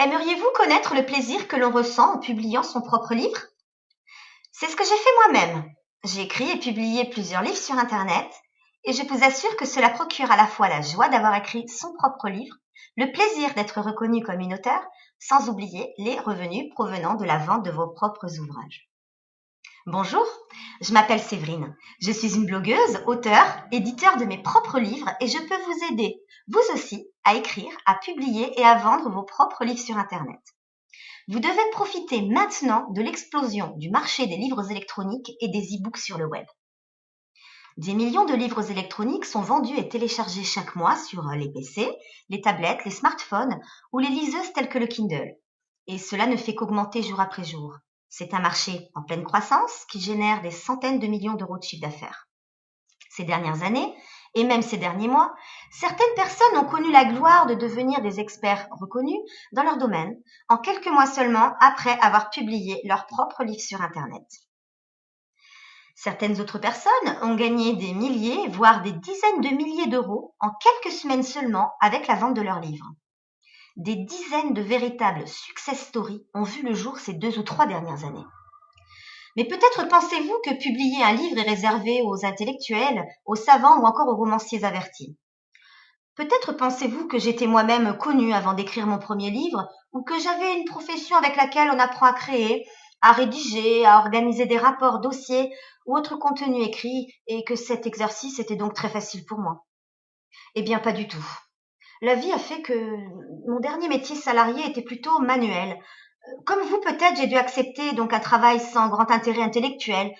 Aimeriez-vous connaître le plaisir que l'on ressent en publiant son propre livre? C'est ce que j'ai fait moi-même. J'ai écrit et publié plusieurs livres sur Internet et je vous assure que cela procure à la fois la joie d'avoir écrit son propre livre, le plaisir d'être reconnu comme une auteure, sans oublier les revenus provenant de la vente de vos propres ouvrages. Bonjour, je m'appelle Séverine. Je suis une blogueuse, auteure, éditeur de mes propres livres et je peux vous aider, vous aussi, à écrire, à publier et à vendre vos propres livres sur Internet. Vous devez profiter maintenant de l'explosion du marché des livres électroniques et des e-books sur le web. Des millions de livres électroniques sont vendus et téléchargés chaque mois sur les PC, les tablettes, les smartphones ou les liseuses telles que le Kindle. Et cela ne fait qu'augmenter jour après jour. C'est un marché en pleine croissance qui génère des centaines de millions d'euros de chiffre d'affaires. Ces dernières années, et même ces derniers mois, certaines personnes ont connu la gloire de devenir des experts reconnus dans leur domaine en quelques mois seulement après avoir publié leur propre livre sur Internet. Certaines autres personnes ont gagné des milliers, voire des dizaines de milliers d'euros en quelques semaines seulement avec la vente de leurs livres. Des dizaines de véritables success stories ont vu le jour ces 2 ou 3 dernières années. Mais peut-être pensez-vous que publier un livre est réservé aux intellectuels, aux savants ou encore aux romanciers avertis. Peut-être pensez-vous que j'étais moi-même connue avant d'écrire mon premier livre ou que j'avais une profession avec laquelle on apprend à créer, à rédiger, à organiser des rapports, dossiers ou autres contenus écrits et que cet exercice était donc très facile pour moi. Eh bien, pas du tout. La vie a fait que mon dernier métier salarié était plutôt manuel. Comme vous, peut-être, j'ai dû accepter donc un travail sans grand intérêt intellectuel,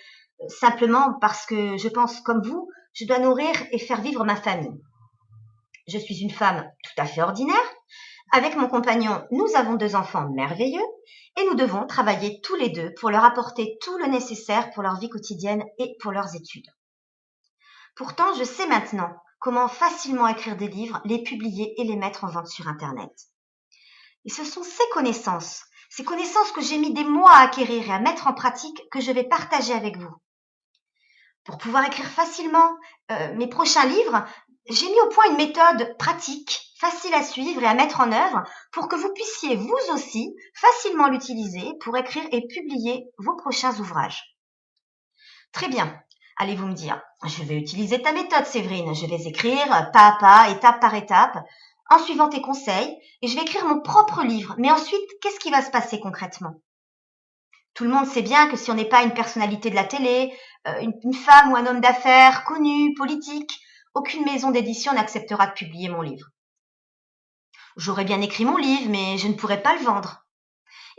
simplement parce que je pense, comme vous, je dois nourrir et faire vivre ma famille. Je suis une femme tout à fait ordinaire. Avec mon compagnon, nous avons 2 enfants merveilleux et nous devons travailler tous les deux pour leur apporter tout le nécessaire pour leur vie quotidienne et pour leurs études. Pourtant, je sais maintenant comment facilement écrire des livres, les publier et les mettre en vente sur Internet. Et ce sont ces connaissances que j'ai mis des mois à acquérir et à mettre en pratique que je vais partager avec vous. Pour pouvoir écrire facilement mes prochains livres, j'ai mis au point une méthode pratique, facile à suivre et à mettre en œuvre pour que vous puissiez vous aussi facilement l'utiliser pour écrire et publier vos prochains ouvrages. Très bien, allez-vous me dire, je vais utiliser ta méthode Séverine, je vais écrire pas à pas, étape par étape, en suivant tes conseils, et je vais écrire mon propre livre. Mais ensuite, qu'est-ce qui va se passer concrètement? Tout le monde sait bien que si on n'est pas une personnalité de la télé, une femme ou un homme d'affaires connu, politique, aucune maison d'édition n'acceptera de publier mon livre. J'aurais bien écrit mon livre, mais je ne pourrais pas le vendre.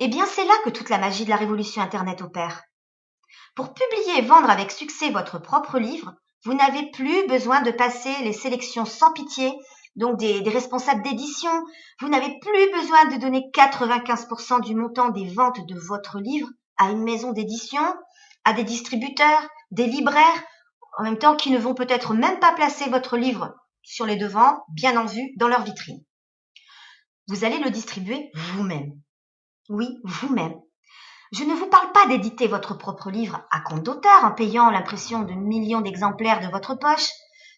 Eh bien, c'est là que toute la magie de la révolution Internet opère. Pour publier et vendre avec succès votre propre livre, vous n'avez plus besoin de passer les sélections sans pitié, donc des responsables d'édition. Vous n'avez plus besoin de donner 95% du montant des ventes de votre livre à une maison d'édition, à des distributeurs, des libraires, en même temps qui ne vont peut-être même pas placer votre livre sur les devants, bien en vue, dans leur vitrine. Vous allez le distribuer vous-même. Oui, vous-même. Je ne vous parle pas d'éditer votre propre livre à compte d'auteur en payant l'impression de millions d'exemplaires de votre poche,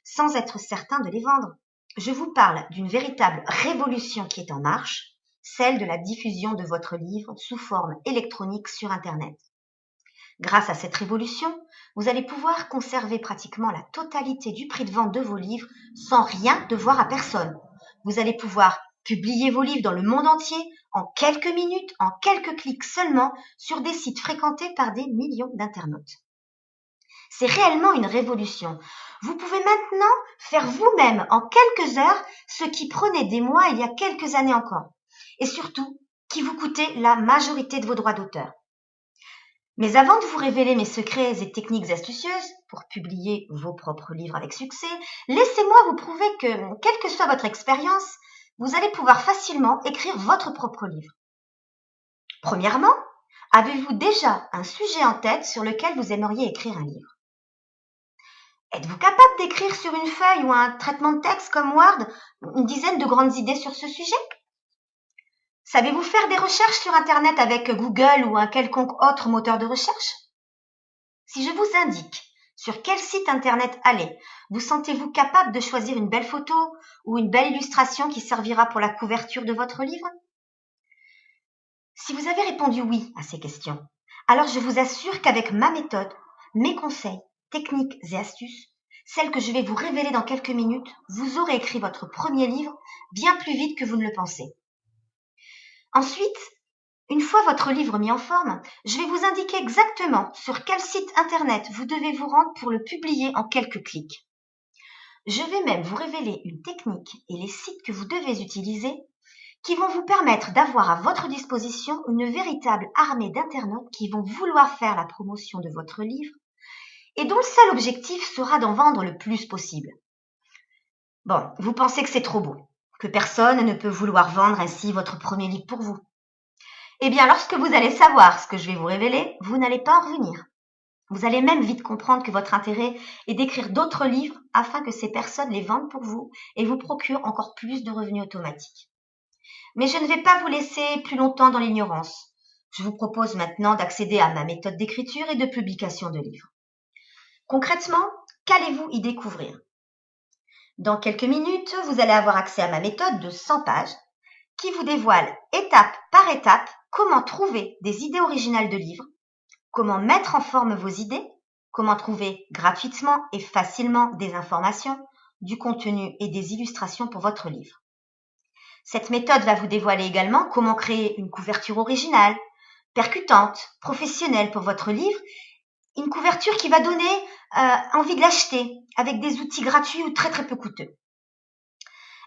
sans être certain de les vendre. Je vous parle d'une véritable révolution qui est en marche, celle de la diffusion de votre livre sous forme électronique sur Internet. Grâce à cette révolution, vous allez pouvoir conserver pratiquement la totalité du prix de vente de vos livres sans rien devoir à personne. Vous allez pouvoir publier vos livres dans le monde entier en quelques minutes, en quelques clics seulement, sur des sites fréquentés par des millions d'internautes. C'est réellement une révolution. Vous pouvez maintenant faire vous-même en quelques heures ce qui prenait des mois il y a quelques années encore. Et surtout, qui vous coûtait la majorité de vos droits d'auteur. Mais avant de vous révéler mes secrets et techniques astucieuses pour publier vos propres livres avec succès, laissez-moi vous prouver que, quelle que soit votre expérience, vous allez pouvoir facilement écrire votre propre livre. Premièrement, avez-vous déjà un sujet en tête sur lequel vous aimeriez écrire un livre? Êtes-vous capable d'écrire sur une feuille ou un traitement de texte comme Word une dizaine de grandes idées sur ce sujet? Savez-vous faire des recherches sur Internet avec Google ou un quelconque autre moteur de recherche? Si je vous indique sur quel site Internet aller, vous sentez-vous capable de choisir une belle photo ou une belle illustration qui servira pour la couverture de votre livre? Si vous avez répondu oui à ces questions, alors je vous assure qu'avec ma méthode, mes conseils, techniques et astuces, celles que je vais vous révéler dans quelques minutes, vous aurez écrit votre premier livre bien plus vite que vous ne le pensez. Ensuite, une fois votre livre mis en forme, je vais vous indiquer exactement sur quel site internet vous devez vous rendre pour le publier en quelques clics. Je vais même vous révéler une technique et les sites que vous devez utiliser qui vont vous permettre d'avoir à votre disposition une véritable armée d'internautes qui vont vouloir faire la promotion de votre livre et dont le seul objectif sera d'en vendre le plus possible. Bon, vous pensez que c'est trop beau, que personne ne peut vouloir vendre ainsi votre premier livre pour vous. Eh bien, lorsque vous allez savoir ce que je vais vous révéler, vous n'allez pas en revenir. Vous allez même vite comprendre que votre intérêt est d'écrire d'autres livres afin que ces personnes les vendent pour vous et vous procurent encore plus de revenus automatiques. Mais je ne vais pas vous laisser plus longtemps dans l'ignorance. Je vous propose maintenant d'accéder à ma méthode d'écriture et de publication de livres. Concrètement, qu'allez-vous y découvrir? Dans quelques minutes, vous allez avoir accès à ma méthode de 100 pages qui vous dévoile étape par étape comment trouver des idées originales de livres, comment mettre en forme vos idées, comment trouver gratuitement et facilement des informations, du contenu et des illustrations pour votre livre. Cette méthode va vous dévoiler également comment créer une couverture originale, percutante, professionnelle pour votre livre, une couverture qui va donner envie de l'acheter avec des outils gratuits ou très très peu coûteux.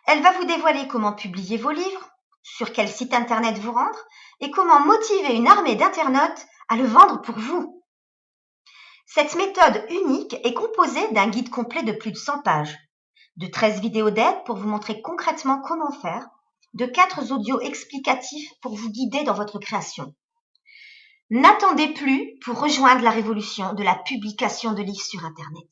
Elle va vous dévoiler comment publier vos livres, sur quel site internet vous rendre et comment motiver une armée d'internautes à le vendre pour vous. Cette méthode unique est composée d'un guide complet de plus de 100 pages, de 13 vidéos d'aide pour vous montrer concrètement comment faire, de 4 audios explicatifs pour vous guider dans votre création. N'attendez plus pour rejoindre la révolution de la publication de livres sur Internet.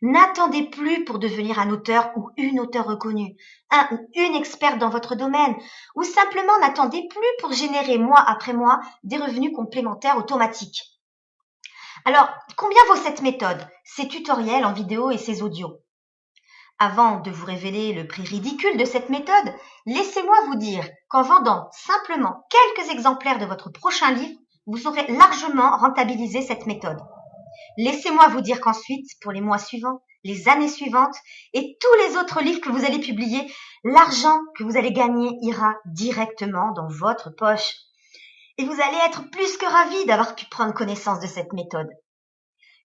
N'attendez plus pour devenir un auteur ou une auteure reconnue, un ou une experte dans votre domaine, ou simplement n'attendez plus pour générer mois après mois des revenus complémentaires automatiques. Alors, combien vaut cette méthode, ces tutoriels en vidéo et ces audios? Avant de vous révéler le prix ridicule de cette méthode, laissez-moi vous dire qu'en vendant simplement quelques exemplaires de votre prochain livre, vous aurez largement rentabilisé cette méthode. Laissez-moi vous dire qu'ensuite, pour les mois suivants, les années suivantes et tous les autres livres que vous allez publier, l'argent que vous allez gagner ira directement dans votre poche. Et vous allez être plus que ravis d'avoir pu prendre connaissance de cette méthode.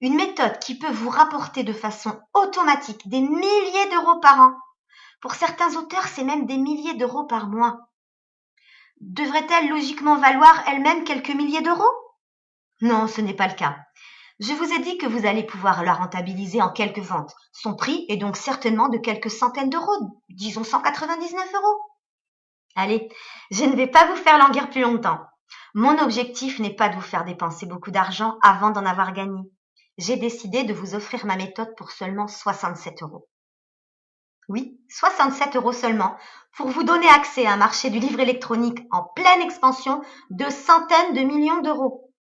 Une méthode qui peut vous rapporter de façon automatique des milliers d'euros par an. Pour certains auteurs, c'est même des milliers d'euros par mois. Devrait-elle logiquement valoir elle-même quelques milliers d'euros? Non, ce n'est pas le cas. Je vous ai dit que vous allez pouvoir la rentabiliser en quelques ventes. Son prix est donc certainement de quelques centaines d'euros, disons 199 euros. Allez, je ne vais pas vous faire languir plus longtemps. Mon objectif n'est pas de vous faire dépenser beaucoup d'argent avant d'en avoir gagné. J'ai décidé de vous offrir ma méthode pour seulement 67 euros. Oui, 67 euros seulement, pour vous donner accès à un marché du livre électronique en pleine expansion de centaines de millions d'euros.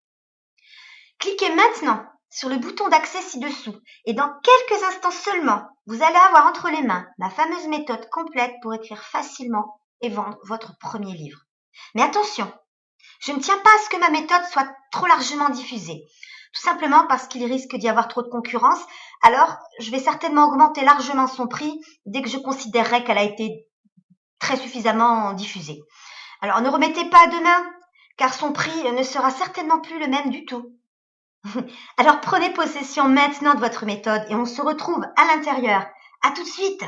Cliquez maintenant sur le bouton d'accès ci-dessous et dans quelques instants seulement, vous allez avoir entre les mains la fameuse méthode complète pour écrire facilement et vendre votre premier livre. Mais attention, je ne tiens pas à ce que ma méthode soit trop largement diffusée. Tout simplement parce qu'il risque d'y avoir trop de concurrence, alors je vais certainement augmenter largement son prix dès que je considérerai qu'elle a été très suffisamment diffusée. Alors ne remettez pas à demain, car son prix ne sera certainement plus le même du tout. Alors prenez possession maintenant de votre méthode et on se retrouve à l'intérieur. À tout de suite!